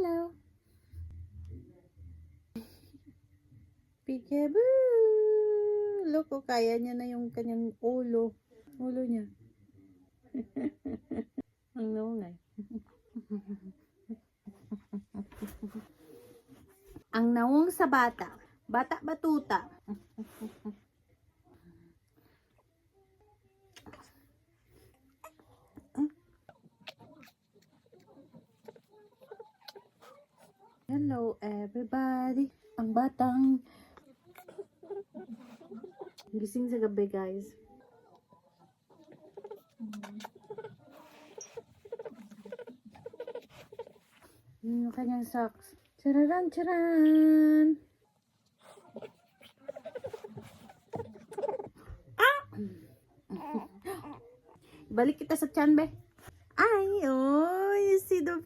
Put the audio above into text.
Hello. Peekaboo. Look, oh, kaya niya na yung kanyang ulo. Ulo niya. Ang naungay. Ang naung sa bata. Bata batuta. Hello everybody. Ang batang gising sa gabi, guys. Yun yung kanyang socks. Chararan, charan! Ah! Balik kita sa tiyan, be. Ay, oh, you see the